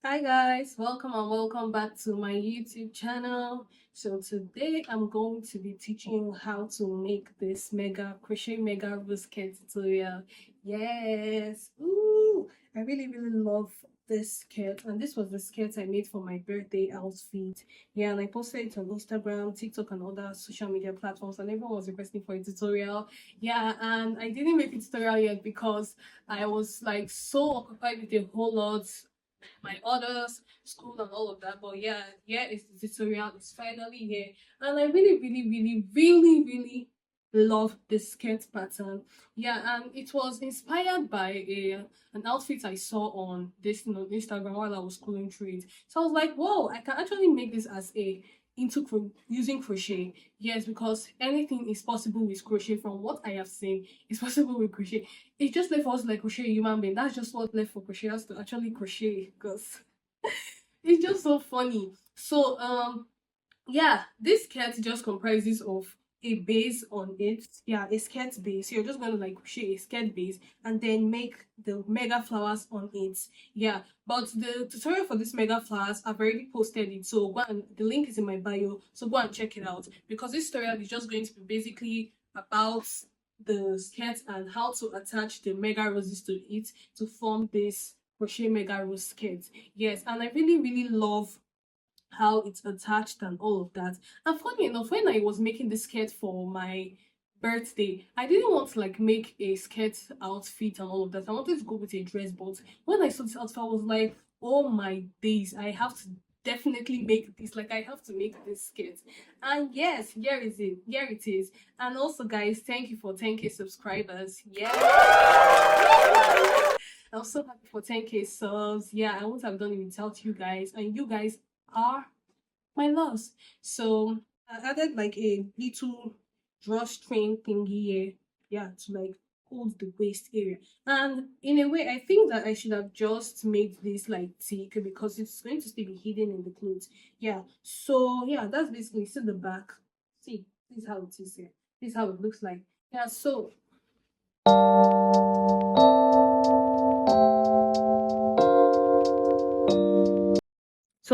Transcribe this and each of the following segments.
Hi guys, welcome and welcome back to my YouTube channel. So today I'm going to be teaching you how to make this mega crochet mega rose skirt tutorial. Yes, ooh, I really love this skirt, and this was the skirt I made for my birthday outfit. Yeah, and I posted it on Instagram, TikTok, and other social media platforms, and everyone was requesting for a tutorial. Yeah, and I didn't make a tutorial yet because I was like so occupied with a whole lot, my orders, school, and all of that. But yeah, here is the tutorial. It's finally here, and I really love this skirt pattern. Yeah, and it was inspired by a an outfit I saw on this Instagram while I was scrolling through it. So I was like, whoa, I can actually make this as a using crochet. Yes, because anything is possible with crochet. From what I have seen, it's possible with crochet. It's just left for us like crochet a human being. That's just what left for crocheters to actually crochet, because it's just so funny. So yeah, this skirt just comprises of a base on it. Yeah, a skirt base. You're just going to like crochet a skirt base and then make the mega flowers on it. Yeah, but the tutorial for this mega flowers, I've already posted it, so go and the link is in my bio, so go and check it out, because this tutorial is just going to be basically about the skirt and how to attach the mega roses to it to form this crochet mega rose skirt. Yes, and I really love how it's attached and all of that. And funny enough, when I was making the skirt for my birthday, I didn't want to like make a skirt outfit and all of that. I wanted to go with a dress, but when I saw this outfit, I was like, oh my days, I have to definitely make this. Like, I have to make this skirt. And yes, here is it. Here it is. And also, guys, thank you for 10K subscribers. Yeah. I'm so happy for 10K subs. Yeah, I wouldn't have done it without you guys. And you guys are my loss. So I added like a little drawstring thingy here, yeah, to like hold the waist area. And in a way, I think that I should have just made this like thick because it's going to still be hidden in the clothes. Yeah. So yeah, that's basically see the back. See, this is how it is here. This is how it looks like. Yeah. So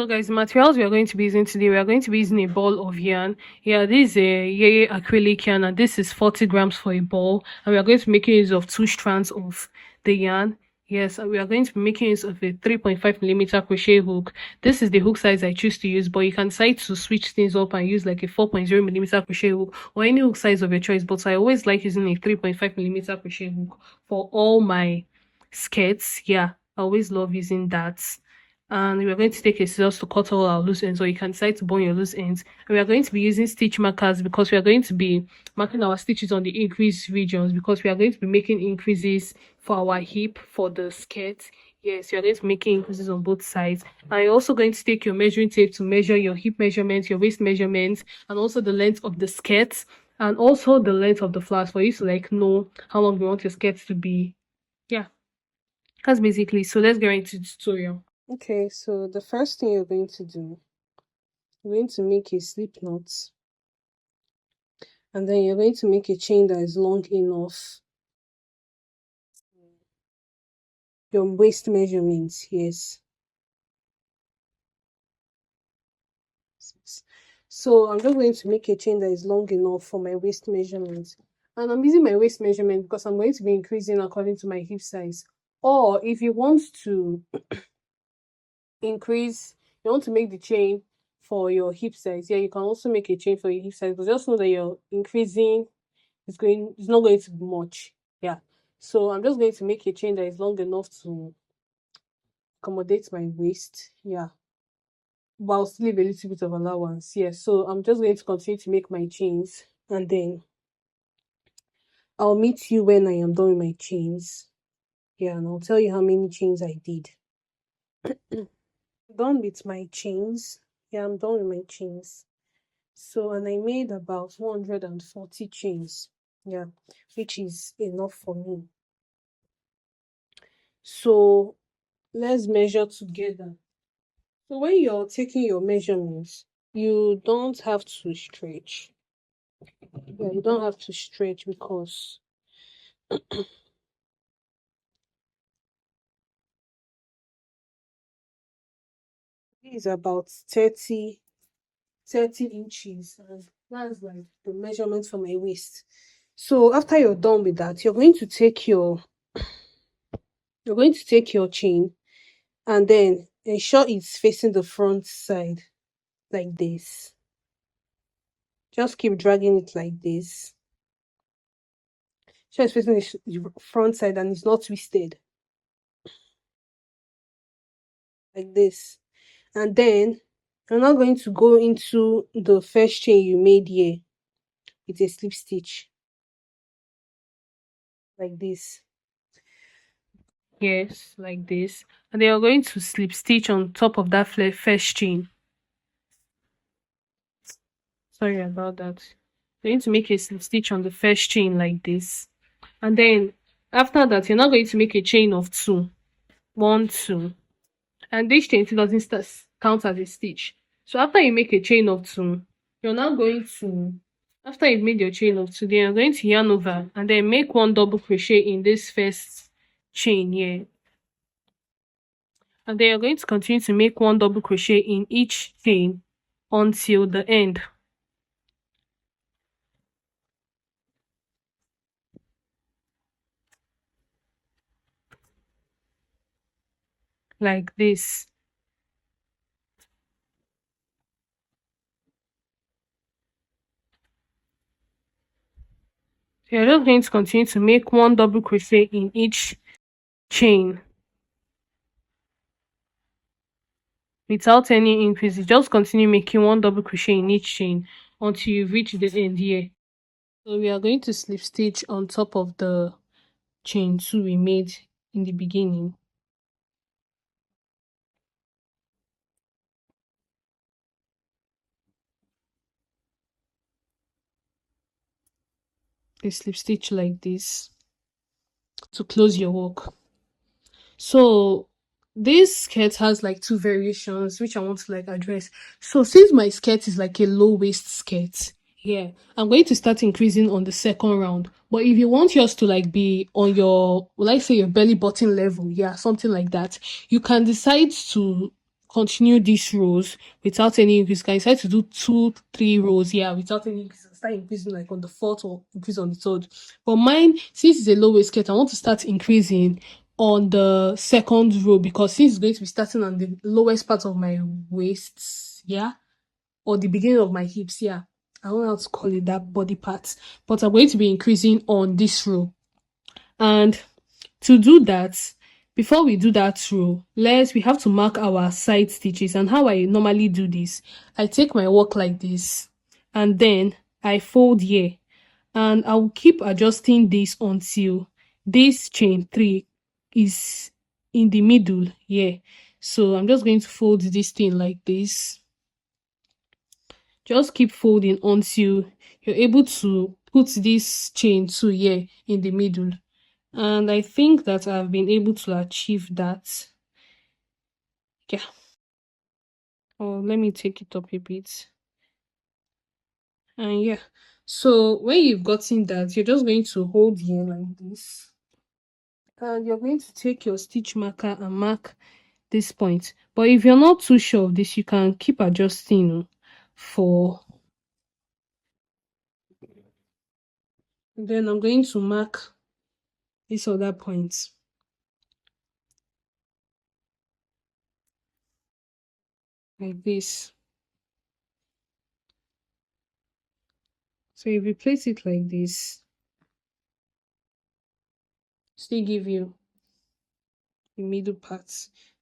guys, the materials we are going to be using today, we are going to be using a ball of yarn. Yeah, this is a Yeye acrylic yarn, and this is 40 grams for a ball. And we are going to be making use of two strands of the yarn. Yes, and we are going to be making use of a 3.5 millimeter crochet hook. This is the hook size I choose to use, but you can decide to switch things up and use like a 4.0 millimeter crochet hook or any hook size of your choice. But I always like using a 3.5 millimeter crochet hook for all my skirts. Yeah, I always love using that. And we are going to take a scissors to cut all our loose ends, or you can decide to bone your loose ends. And we are going to be using stitch markers because we are going to be marking our stitches on the increase regions, because we are going to be making increases for our hip for the skirt. Yes, you are going to be making increases on both sides. And you're also going to take your measuring tape to measure your hip measurements, your waist measurements, and also the length of the skirt, and also the length of the flowers, for you to like know how long you want your skirt to be. Yeah, that's basically. So let's get right into the tutorial. Okay, so the first thing you're going to do, you're going to make a slip knot, and then you're going to make a chain that is long enough, your waist measurements. Yes. So I'm just going to make a chain that is long enough for my waist measurements. And I'm using my waist measurement because I'm going to be increasing according to my hip size. Or if you want to increase, you want to make the chain for your hip size, yeah, you can also make a chain for your hip size, but just know that you're increasing, it's not going to be much. Yeah. So I'm just going to make a chain that is long enough to accommodate my waist. Yeah. But I'll still leave a little bit of allowance. Yeah. So I'm just going to continue to make my chains, and then I'll meet you when I am done with my chains. Yeah, and I'll tell you how many chains I did. Done with my chains. Yeah, I'm done with my chains. So, and I made about 140 chains. Yeah, which is enough for me. So, let's measure together. So, when you're taking your measurements, you don't have to stretch. Yeah, you don't have to stretch because is about 30 inches, and that's like the measurement for my waist. So after you're done with that, you're going to take your chain, and then ensure it's facing the front side like this. Just keep dragging it like this. Sure, it's facing the front side and it's not twisted like this. And then you're now going to go into the first chain you made here with a slip stitch like this. Yes, like this. And then you're going to slip stitch on top of that first chain. Sorry about that. You're going to make a slip stitch on the first chain like this. And then after that, you're now going to make a chain of two. One, two. And this chain still doesn't count as a stitch. So after you make a chain of two, you're now going to, after you've made your chain of two, then you're going to yarn over and then make one double crochet in this first chain here. And then you're going to continue to make one double crochet in each chain until the end. Like this. So you're just going to continue to make one double crochet in each chain without any increase. Just continue making one double crochet in each chain until you reach the end here. So we are going to slip stitch on top of the chain two we made in the beginning. A slip stitch like this to close your work. So this skirt has like two variations which I want to like address. So since my skirt is like a low waist skirt, yeah, I'm going to start increasing on the second round. But if you want yours to like be on your, like say your belly button level, yeah, something like that, you can decide to continue these rows without any increase. You can decide to do 2-3 rows, yeah, without any increase. Start increasing like on the fourth or increase on the third. But mine, since it's a low waist skirt, I want to start increasing on the second row because since it's going to be starting on the lowest part of my waist, yeah, or the beginning of my hips, yeah, I don't know how to call it, that body part, but I'm going to be increasing on this row. And to do that, before we do that row, we have to mark our side stitches. And how I normally do this, I take my work like this and then I fold here, and I'll keep adjusting this until this chain 3 is in the middle here. So I'm just going to fold this thing like this. Just keep folding until you're able to put this chain 2 here in the middle. And I think that I've been able to achieve that. Yeah. Oh, let me take it up a bit. And yeah, so when you've gotten that, you're just going to hold here like this, and you're going to take your stitch marker and mark this point. But if you're not too sure of this, you can keep adjusting for. Then I'm going to mark this other point like this. So if you place it like this, still give you the middle part.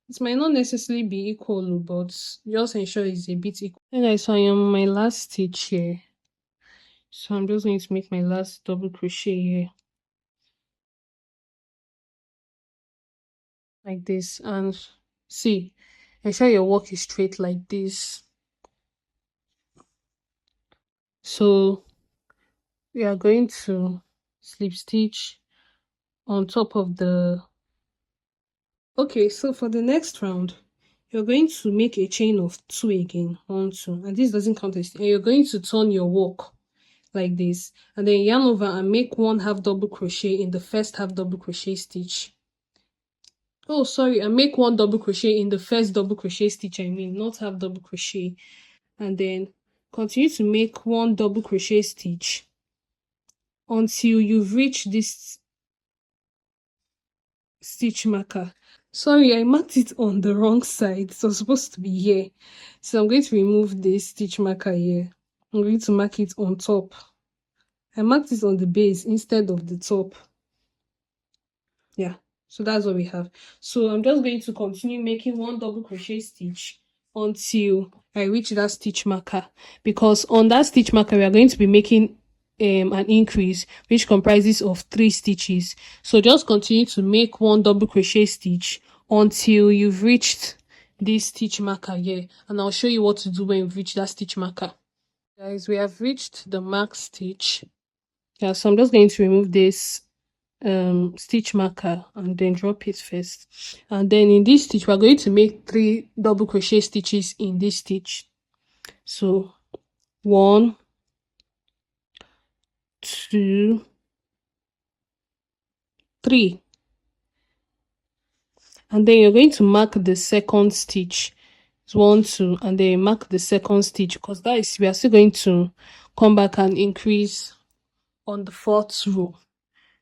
It might not necessarily be equal, but just ensure it's a bit equal. And so I am on my last stitch here. So I'm just going to make my last double crochet here. Like this, and see, ensure your work is straight like this. So we are going to slip stitch on top of the. Okay, so for the next round, you're going to make a chain of 2 again, 1, 2, and this doesn't count as, and you're going to turn your work like this, and then yarn over and make 1 half double crochet in the first half double crochet stitch. Oh, sorry, and make 1 double crochet in the first double crochet stitch, I mean, not half double crochet. And then continue to make 1 double crochet stitch until you've reached this stitch marker. Sorry, I marked it on the wrong side. So it's supposed to be here. So I'm going to remove this stitch marker here. I'm going to mark it on top. I marked it on the base instead of the top. Yeah, so that's what we have. So I'm just going to continue making 1 double crochet stitch until I reach that stitch marker, because on that stitch marker we are going to be making an increase which comprises of 3 stitches. So just continue to make 1 double crochet stitch until you've reached this stitch marker here, and I'll show you what to do when you reach that stitch marker. Guys, we have reached the mark stitch. Yeah, so I'm just going to remove this stitch marker and then drop it first, and then in this stitch we're going to make 3 double crochet stitches in this stitch. So 1, 2, 3, and then you're going to mark the second stitch. It's 1, 2, and then mark the second stitch, because that is, we are still going to come back and increase on the 4th row.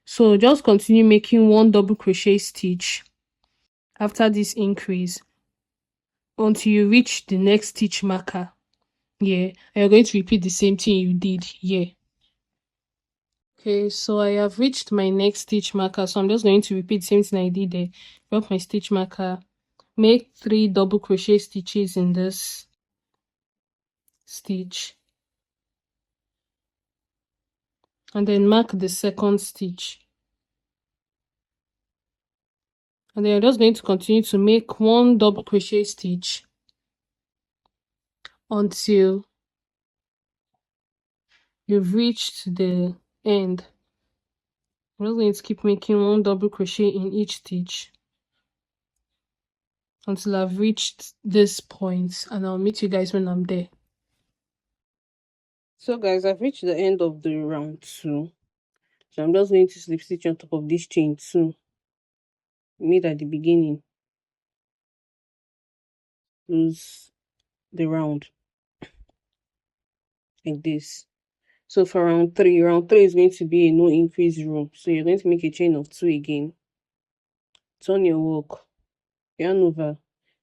So just continue making 1 double crochet stitch after this increase until you reach the next stitch marker. Yeah, and you're going to repeat the same thing you did here. Okay, so I have reached my next stitch marker, so I'm just going to repeat the same thing I did there. Drop my stitch marker, make 3 double crochet stitches in this stitch, and then mark the second stitch. And then I'm just going to continue to make 1 double crochet stitch until you've reached the end. I'm just going to keep making 1 double crochet in each stitch until I've reached this point, and I'll meet you guys when I'm there. So guys, I've reached the end of the round 2. So I'm just going to slip stitch on top of this chain 2 made at the beginning. Close the round like this. So for round 3 is going to be a no increase row. So you're going to make a chain of 2 again. Turn your work, yarn over,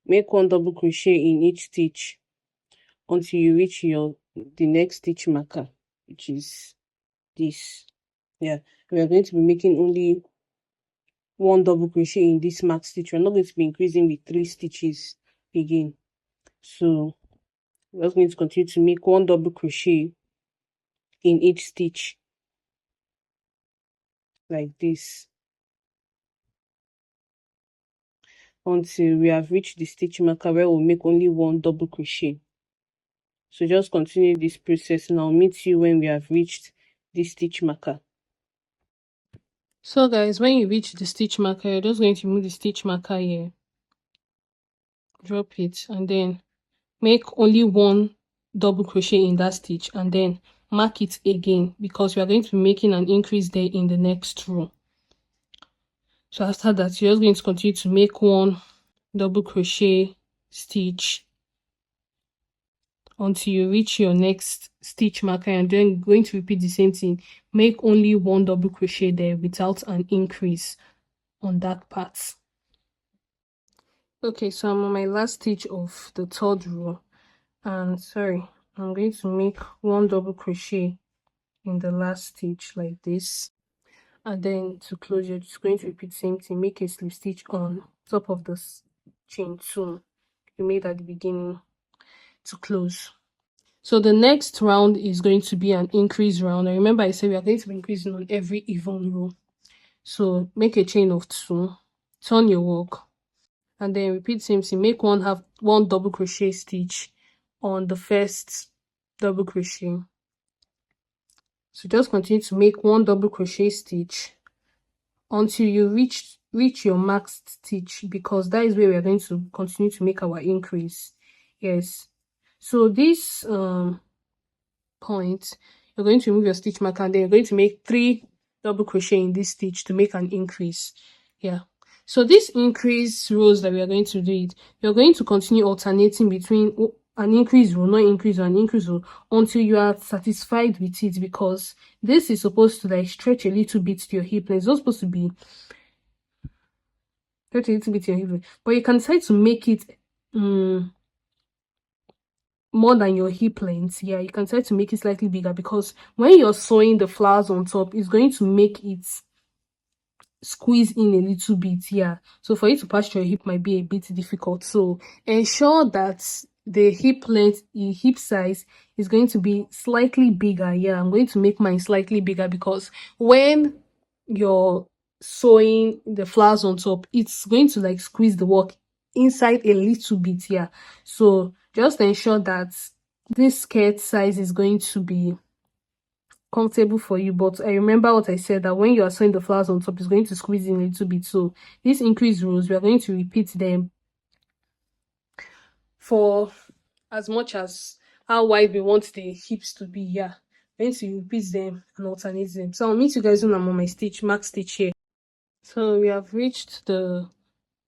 make 1 double crochet in each stitch until you reach the next stitch marker, which is this. Yeah, we are going to be making only 1 double crochet in this mark stitch. We're not going to be increasing with 3 stitches again. So we're just going to continue to make 1 double crochet in each stitch like this until we have reached the stitch marker where we'll make only 1 double crochet. So just continue this process and I'll meet you when we have reached the stitch marker. So guys, when you reach the stitch marker, you're just going to remove the stitch marker here, drop it, and then make only 1 double crochet in that stitch, and then mark it again, because we are going to be making an increase there in the next row. So after that, you're just going to continue to make 1 double crochet stitch until you reach your next stitch marker, and then going to repeat the same thing. Make only 1 double crochet there without an increase on that part. Okay, so I'm on my last stitch of the 3rd row, and sorry, I'm going to make 1 double crochet in the last stitch like this, and then to close, you're just going to repeat the same thing. Make a slip stitch on top of this chain 2 you made at the beginning to close. So the next round is going to be an increase round. And remember, I said we are going to be increasing on every even row. So make a chain of 2, turn your work, and then repeat the same thing. Make 1 double crochet stitch on the first double crochet. So just continue to make 1 double crochet stitch until you reach your marked stitch, because that is where we are going to continue to make our increase. Yes, so this point, you're going to remove your stitch marker, and then you're going to make 3 double crochet in this stitch to make an increase. Yeah, So this increase rows that we are going to do it, you're going to continue alternating between an increase row, not increase row, an increase row, until you are satisfied with it, because this is supposed to like stretch a little bit to your hip length. It's not supposed to be stretch a little bit to your hip length, but you can decide to make it more than your hip length. Yeah, you can try to make it slightly bigger, because when you're sewing the flowers on top, it's going to make it squeeze in a little bit. Yeah, so for you to patch your hip might be a bit difficult, so ensure that the hip length, the hip size is going to be slightly bigger. Yeah, I'm going to make mine slightly bigger, because when you're sewing the flowers on top, it's going to like squeeze the work inside a little bit. Yeah, so just ensure that this skirt size is going to be comfortable for you. But I remember what I said, that when you are sewing the flowers on top, it's going to squeeze in a little bit. So these increased rows, we are going to repeat them for as much as how wide we want the hips to be. Yeah, we're going to repeat them and alternate them. So I'll meet you guys when I'm on my mark stitch here. So we have reached the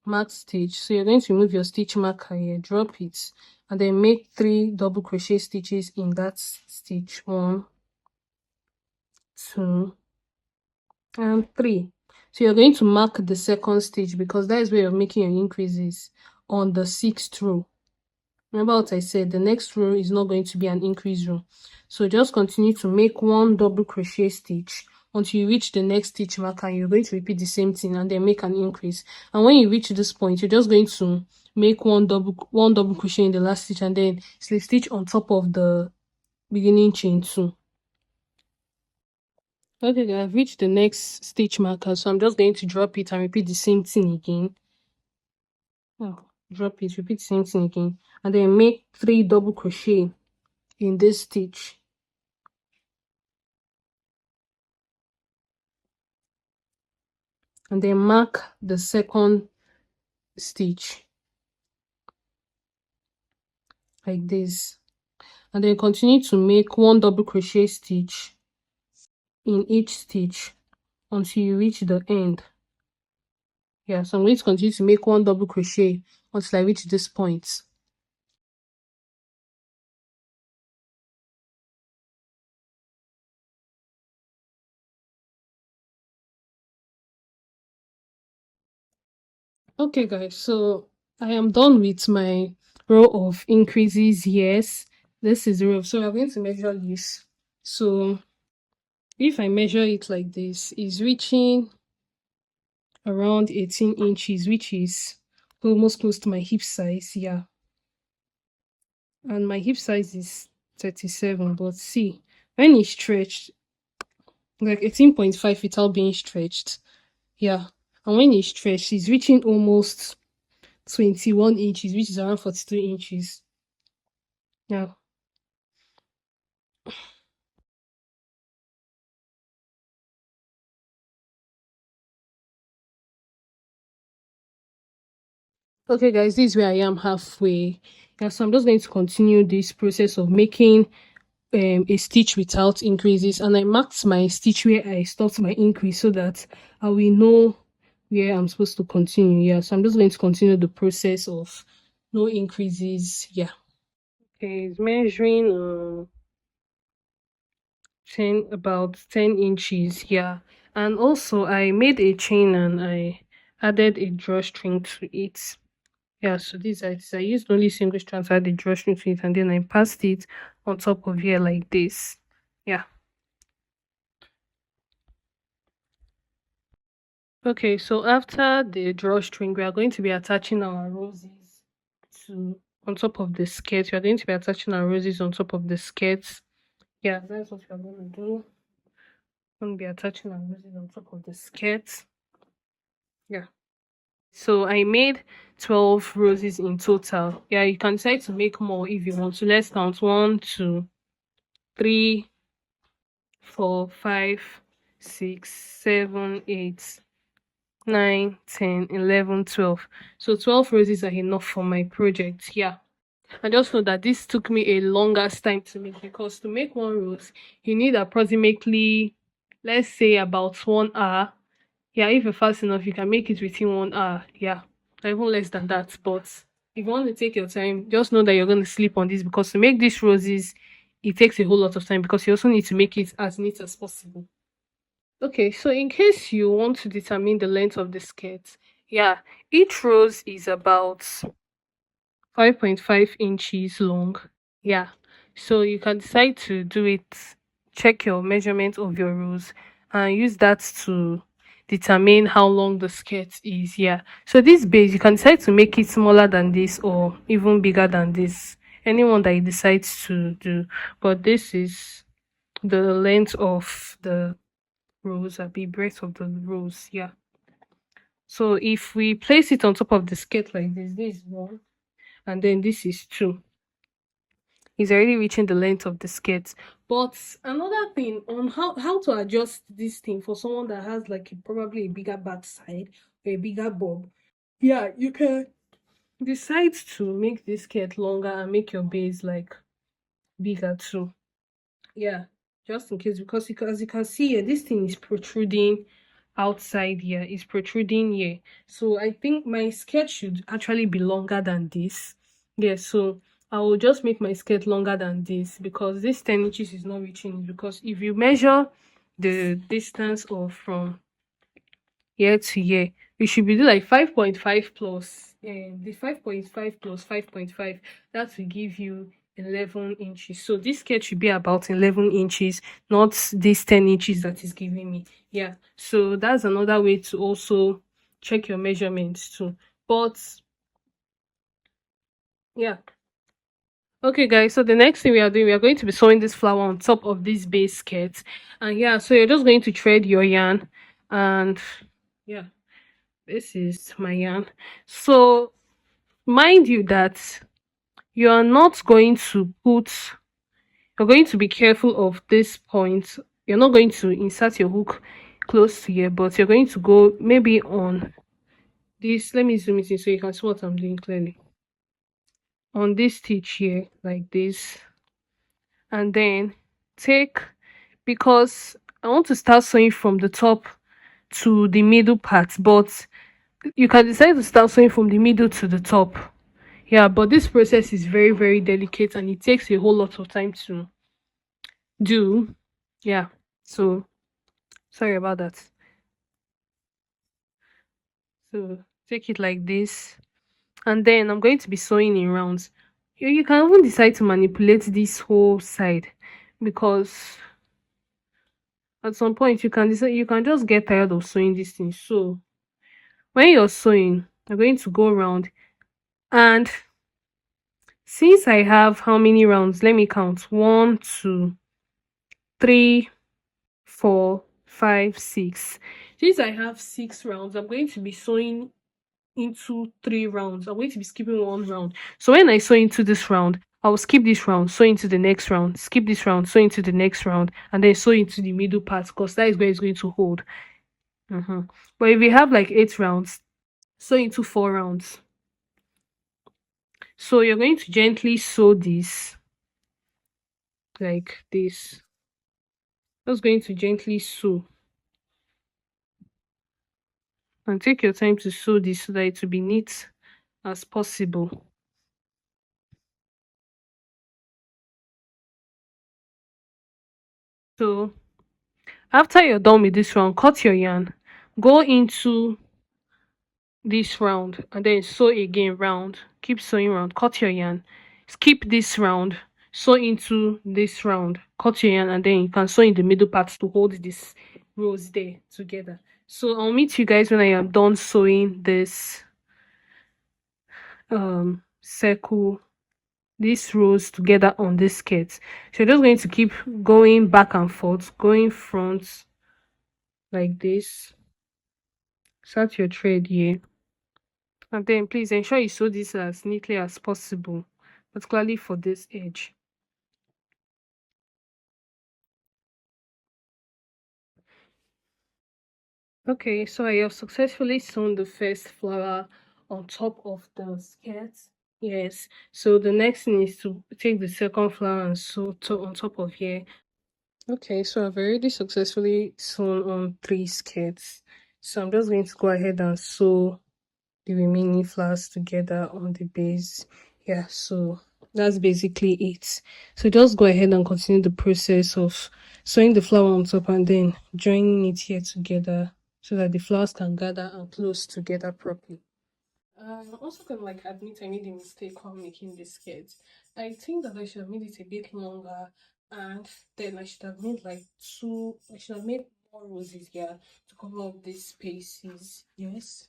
mark stitch. So you're going to remove your stitch marker here, drop it, and then make 3 double crochet stitches in that stitch. 1, 2, and 3. So you're going to mark the second stitch, because that is where you're making your increases, on the 6th row. Remember what I said, the next row is not going to be an increase row. So just continue to make 1 double crochet stitch until you reach the next stitch marker, and you're going to repeat the same thing and then make an increase. And when you reach this point, you're just going to make one double crochet in the last stitch, and then slip stitch on top of the beginning chain 2. Okay, I've reached the next stitch marker, so I'm just going to drop it and repeat the same thing again. Drop it, repeat the same thing again, and then make 3 double crochet in this stitch. And then mark the second stitch like this, and then continue to make 1 double crochet stitch in each stitch until you reach the end. Yeah, so I'm going to continue to make 1 double crochet until I reach this point. Okay guys, so I am done with my row of increases. Yes, this is the row, so I'm going to measure this. So if I measure it like this, it's reaching around 18 inches, which is almost close to my hip size. Yeah, and my hip size is 37, but see, when it's stretched, like 18.5 without being stretched. Yeah, and when it's stretched, it's reaching almost 21 inches, which is around 42 inches. Yeah. Okay guys, this is where I am halfway. Yeah, so I'm just going to continue this process of making a stitch without increases, and I marked my stitch where I stopped my increase so that I will know where I'm supposed to continue. Yeah, so I'm just going to continue the process of no increases. Yeah. Okay, it's measuring 10 inches. Yeah, and also I made a chain and I added a drawstring to it. Yeah, so these are it. I used only single strands to add the drawstring to it, and then I passed it on top of here like this. Yeah. Okay, so after the drawstring, we are going to be attaching our roses to on top of the skirt. We are going to be attaching our roses on top of the skirt. Yeah, that's what we are going to do. I'm going to be attaching our roses on top of the skirt. Yeah. So I made 12 roses in total. Yeah, you can decide to make more if you want. So let's count 1, 2, 3, 4, 5, 6, 7, 8, 9, 10, 11, 12. So 12 roses are enough for my project. Yeah. I just know that this took me a longer time to make, because to make 1 rose, you need approximately, let's say, about 1 hour. Yeah, if you're fast enough, you can make it within 1 hour. Yeah, or even less than that. But if you want to take your time, just know that you're going to sleep on this, because to make these roses, it takes a whole lot of time, because you also need to make it as neat as possible. Okay, so in case you want to determine the length of the skirt, yeah, each rose is about 5.5 inches long. Yeah, so you can decide to do it, check your measurement of your rose, and use that to determine how long the skirt is. Yeah, so this base, you can decide to make it smaller than this or even bigger than this, anyone that you decide to do. But this is the length of the rose, the breadth of the rose. Yeah, so if we place it on top of the skirt like this is one, and then this is two, is already reaching the length of the skirt. But another thing on how to adjust this thing for someone that has like probably a bigger backside or a bigger bob. Yeah, you can decide to make this skirt longer and make your base like bigger too. Yeah, just in case, because as you can see here, this thing is protruding outside here, is protruding here. So I think my skirt should actually be longer than this. Yeah, so I will just make my skirt longer than this, because this 10 inches is not reaching it. Because if you measure the distance of from year to year, we should be do like 5.5 plus the 5.5 plus 5.5, that will give you 11 inches. So this skirt should be about 11 inches, not this 10 inches that is giving me. Yeah, so that's another way to also check your measurements too. But yeah, okay guys, so the next thing we are doing, we are going to be sewing this flower on top of this base skirt. And yeah, so you're just going to thread your yarn, and yeah, this is my yarn. So mind you that you are not going to put, you're going to be careful of this point. You're not going to insert your hook close to here, but you're going to go maybe on this. Let me zoom it in so you can see what I'm doing clearly. On this stitch here, like this, and then take, because I want to start sewing from the top to the middle part, but you can decide to start sewing from the middle to the top. Yeah, but this process is very, very delicate, and it takes a whole lot of time to do. Yeah, so sorry about that. So take it like this, and then I'm going to be sewing in rounds. You can even decide to manipulate this whole side, because at some point you can decide, you can just get tired of sewing this thing. So when you're sewing, you're going to go around, and since I have how many rounds, let me count: one, two, three, 4, 5, 6. Since I have 6 rounds, I'm going to be sewing into 3 rounds. I'm going to be skipping 1 round. So when I sew into this round, I will skip this round, sew into the next round, skip this round, sew into the next round, and then sew into the middle part, because that is where it's going to hold. But if you have like 8 rounds, sew into 4 rounds. So you're going to gently sew this like this. Just going to gently sew, and take your time to sew this so that it will be neat as possible. So after you're done with this round, cut your yarn, go into this round, and then sew again round, keep sewing round, cut your yarn, skip this round, sew into this round, cut your yarn, and then you can sew in the middle part to hold this rows there together. So I'll meet you guys when I am done sewing this circle, these rows together on this skirt. So you're just going to keep going back and forth, going front like this. Start your thread here, and then please ensure you sew this as neatly as possible, particularly for this edge. Okay, so I have successfully sewn the first flower on top of the skirt. Yes, so the next thing is to take the second flower and sew on top of here. Okay, so I've already successfully sewn on 3 skirts. So I'm just going to go ahead and sew the remaining flowers together on the base. Yeah, so that's basically it. So just go ahead and continue the process of sewing the flower on top and then joining it here together so that the flowers can gather and close together properly. I'm also gonna like admit I made a mistake while making this skirt. I think that I should have made it a bit longer, and then I should have made like I should have made more roses here to cover up these spaces. Yes.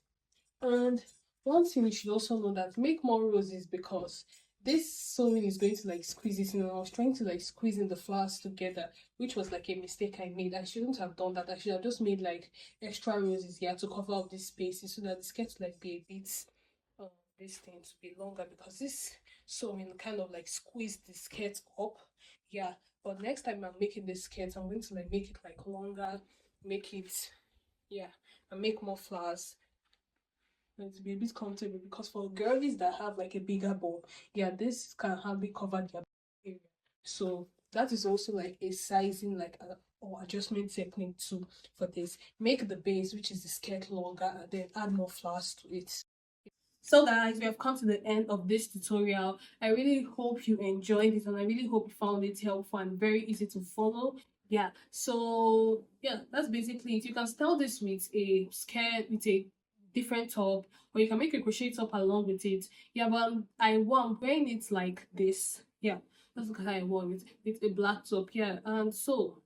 And one thing you should also know that make more roses because this sewing is going to like squeeze it in. And I was trying to like squeeze in the flowers together, which was like a mistake I made. I shouldn't have done that. I should have just made like extra roses here to cover up these spaces so that the skirt like be a bit this thing to be longer because this sewing kind of like squeezed the skirt up. Yeah, but next time I'm making this skirt, I'm going to like make it like longer, make it yeah, and make more flowers and to be a bit comfortable because for girlies that have like a bigger ball, yeah, this can hardly cover their area. So that is also like a sizing like a or adjustment technique too for this. Make the base, which is the skirt, longer and then add more flowers to it. So guys, we have come to the end of this tutorial. I really hope you enjoyed it and I really hope you found it helpful and very easy to follow. Yeah, so yeah, that's basically it. You can style this with a skirt, with a different top, or you can make a crochet top along with it. Yeah, but I'm wearing it like this. Yeah, that's look how I wore it with a black top. Yeah, and so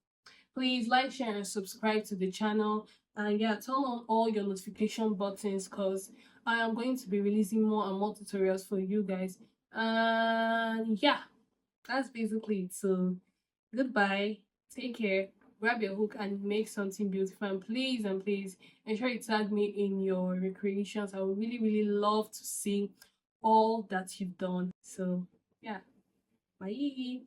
please like, share, and subscribe to the channel. And yeah, turn on all your notification buttons because I am going to be releasing more and more tutorials for you guys. And yeah, that's basically it. So goodbye, take care, grab your hook and make something beautiful. And please ensure you tag me in your recreations. I would really, really love to see all that you've done. So yeah, bye.